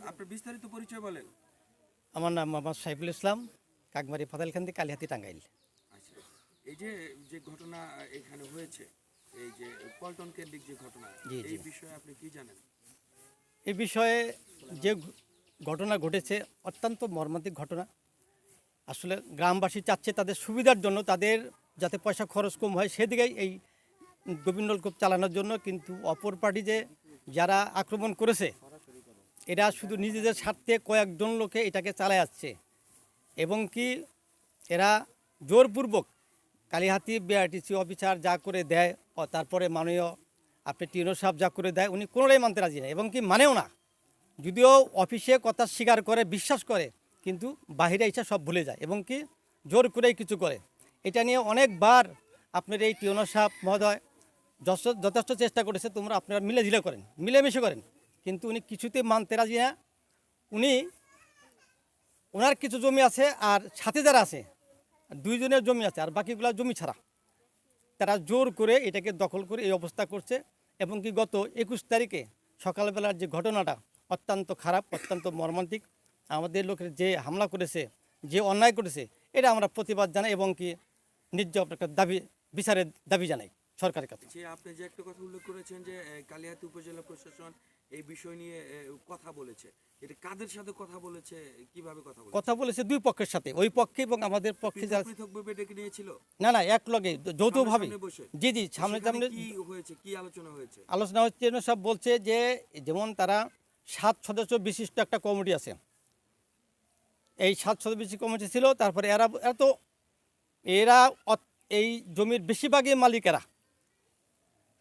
আপনার বিস্তারিত পরিচয় বলেন। আমার নাম মোহাম্মদ সাইফুল ইসলাম, কাকমারি ফাদাইলখান্দি, কালিহাতি, টাঙ্গাইল। আচ্ছা, এই যে যে ঘটনা এখানে হয়েছে, এই যে পল্টন কেন্দ্রিক যে ঘটনা, জি, জি। এই বিষয়ে আপনি কি জানেন? এই বিষয়ে যে ঘটনা ঘটেছে অত্যন্ত মর্মান্তিক ঘটনা। আসলে গ্রামবাসী চাচ্ছে তাদের সুবিধার জন্য, তাদের যাতে পয়সা খরচ কম হয় সেদিকেই এই গোবিন্দলকূপ চালানোর জন্য। কিন্তু অপর পার্টি যে যারা আক্রমণ করেছে, এরা শুধু নিজেদের স্বার্থে কয়েকজন লোকে এটাকে চালায় যাচ্ছে এবং কি এরা জোরপূর্বক কালিহাতি বিআরটিসি অফিসার যা করে দেয়, তারপরে মাননীয় আপনি টিনো সাহেব যা করে দেয়, উনি কোনোটাই মানতে রাজি না এবং কি মানেও না। যদিও অফিসে কথা স্বীকার করে, বিশ্বাস করে, কিন্তু বাহিরে এসে সব ভুলে যায় এবং কি জোর করেই কিছু করে। এটা নিয়ে অনেকবার আপনার এই টিনো সাহেব মহোদয় যথেষ্ট চেষ্টা করেছে, তোমরা আপনারা মিলেঝিলে করেন, মিলেমিশে করেন, কিন্তু উনি কিছুতে মানতে রাজি না। ওনার কিছু জমি আছে আর সাথে যারা আছে দুইজনের জমি আছে আর বাকিগুলো জমি ছাড়া, তারা জোর করে এটাকে দখল করে এই অবস্থা করছে। এবং কি গত 21 তারিখে সকালবেলার যে ঘটনাটা অত্যন্ত খারাপ, অত্যন্ত মর্মান্তিক। আমাদের লোকের যে হামলা করেছে, যে অন্যায় করেছে, এটা আমরা প্রতিবাদ জানাই এবং কি ন্যায্য বিচারের দাবি জানাই সরকারের কাছে। আপনি যে একটা কথা উল্লেখ করেছেন যে কালিহাতি উপজেলা প্রশাসন এই বিষয় নিয়ে কথা বলেছে, এটা কাদের সাথে কথা বলেছে, কিভাবে কথা বলেছে দুই পক্ষের সাথে, ওই পক্ষে এবং আমাদের পক্ষে যারা পৃথকভাবে ডেকে নিয়েছিল? না, এক লগে যৌথভাবে। জি, সামনে কি হয়েছে, কি আলোচনা হয়েছে? আলোচনা হচ্ছে, সব বলছে যে যেমন তারা 7 সদস্য বিশিষ্ট একটা কমিটি আছে, এই 7 সদস্য বিশিষ্ট কমিটি ছিল। তারপরে এরা এই জমির বেশিরভাগই মালিকেরা,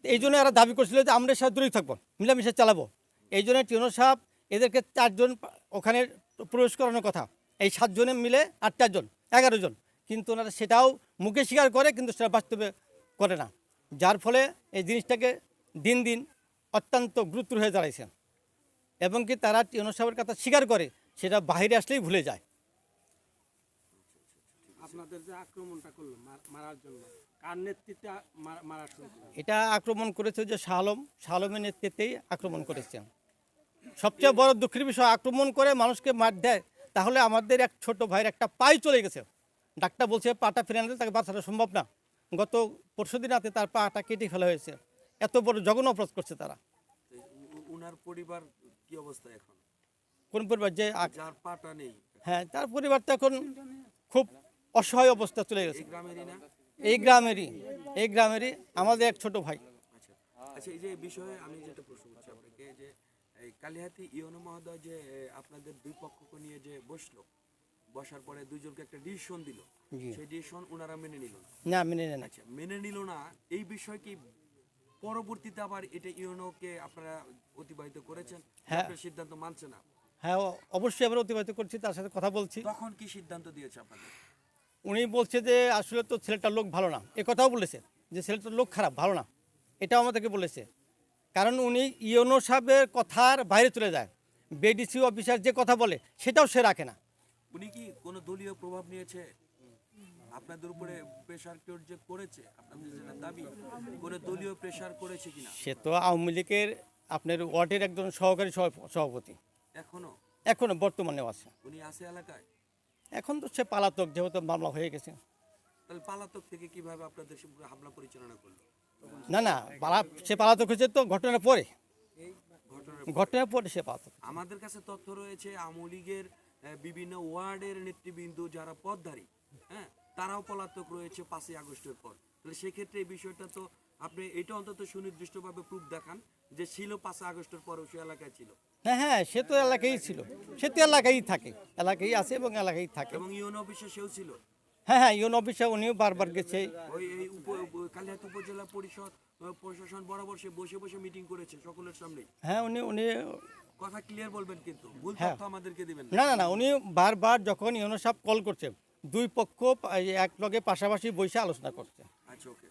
এই জন্য এরা দাবি করছিল যে আমরা সাথে দূরেই থাকবো, মিলামিশে চালাবো। এই জন্য টিনো সাহেব এদেরকে 4 জন ওখানে প্রবেশ করানোর কথা, এই 7 জনে মিলে 8 জন 11 জন, কিন্তু ওনারা সেটাও মুখে স্বীকার করে, কিন্তু সেটা বাস্তবে করে না। যার ফলে এই জিনিসটাকে দিন দিন অত্যন্ত গুরুত্ব হয়ে দাঁড়াইছে এবং কি তারা টিনো সাহেবের কথা স্বীকার করে, সেটা বাইরে আসলেই ভুলে যায়। আপনাদের যে আক্রমণটা করলো মারার জন্য, কার নেতৃত্বে মারা শুরু করলো? এটা আক্রমণ করেছে যে শাহ আলমের নেতৃত্বেই আক্রমণ করেছে। সবচেয়ে বড় দুঃখের বিষয়, আক্রমণ করে মানুষকে মার দেয়, তাহলে আমাদের এক ছোট ভাইয়ের একটা পাই চলে গেছে, ডাক্তার বলছে পাটা ফিরে আনলে তাকে বাঁচানো সম্ভব না। গত পরশুদিন রাতে তার পাটা কেটে ফেলা হয়েছে। এত বড় জঘন্য অপরাধ করছে তারা। ওনার পরিবার কি অবস্থা এখন? কোন পরিবার? যে যার পাটা নেই, হ্যাঁ, তার পরিবার তো এখন খুব অসহায় অবস্থা চলে গেছে। এই গ্রামেরই আমাদের এক ছোট ভাই। আচ্ছা, এই যে বিষয়ে আমি যেটা প্রশ্ন করছি আপনাকে, যে এই কালিহাতি ইউনো মহোদয় যে আপনাদের দুই পক্ষকে নিয়ে যে বসার পরে দুইজনকে একটা ডিসিশন দিল, সেই ডিসিশন ওনারা মেনে নিল না, মেনে নেন। আচ্ছা, মেনে নিল না। এই বিষয় কি পরবর্তীতে আবার এটা ইউনোকে আপনারা অতিবাহিত করেছেন? হ্যাঁ, সিদ্ধান্ত মানছে না? হ্যাঁ, অবশ্যই আমরা অতিবাহিত করছি, তার সাথে কথা বলছি। তখন কি সিদ্ধান্ত দিয়েছে আপনাদের? উনি বলছে যে আসলে তো ছেলেটার লোক ভালো না, এ কথাও বলেছে যে ছেলেটার লোক খারাপ, ভালো না, এটাও আমাদেরকে বলেছে। কারণ উনি ইউনো সাহেবের কথার বাইরে চলে যায়, বিডিসি অফিসার যে কথা বলে সেটাও সে রাখে না। উনি কি কোনো দলীয় প্রভাব নিয়েছে আপনাদের উপরে? প্রেশার যে করেছে, আপনাদের যেটা দাবি, কোনো দলীয় প্রেশার করেছে কিনা? সে তো আওয়ামী লীগের আপনার ওয়ার্ডের একজন সহকারী সভাপতি, এখনো বর্তমানেও আছে। উনি আছে এলাকায়? এখন তো সে পলাতক, যেহেতু মামলা হয়ে গেছে। তাহলে পলাতক থেকে কিভাবে আপনাদের হামলা পরিচালনা করলো? না, সে পলাতক হয়েছে তো ঘটনার পরে সে পলাতক। আমাদের কাছে তথ্য রয়েছে আওয়ামী লীগের বিভিন্ন ওয়ার্ডের নেতৃবৃন্দ যারা পদধারী, হ্যাঁ, তারাও পলাতক রয়েছে 5ই আগস্টের পর। তাহলে সেক্ষেত্রে এই বিষয়টা তো আপনি এটা অন্তত সুনির্দিষ্টভাবে প্রুফ দেখান যে ছিল 5ই আগস্টের পরেও সে এলাকায় ছিল। হ্যাঁ, সে তো এলাকায় ছিল, সে তো এলাকায় থাকে, এলাকায় আছে এবং এলাকায় থাকে। এবং ইউনো অফিসে সেও ছিল? হ্যাঁ, ইউনো অফিসে উনিও বারবার গেছে। ওই কালিহাতি উপজেলা প্রশাসন বরাবর সে বসে বসে মিটিং করেছে সকলের সামনে। হ্যাঁ, উনি কথা ক্লিয়ার বলবেন, কিন্তু ভুল তথ্য আমাদেরকে দিবেন না, উনি বারবার যখন ইউনো সাহেব কল করছে, দুই পক্ষ এক লগে পাশাপাশি বসে আলোচনা করছে। আচ্ছা, ওকে।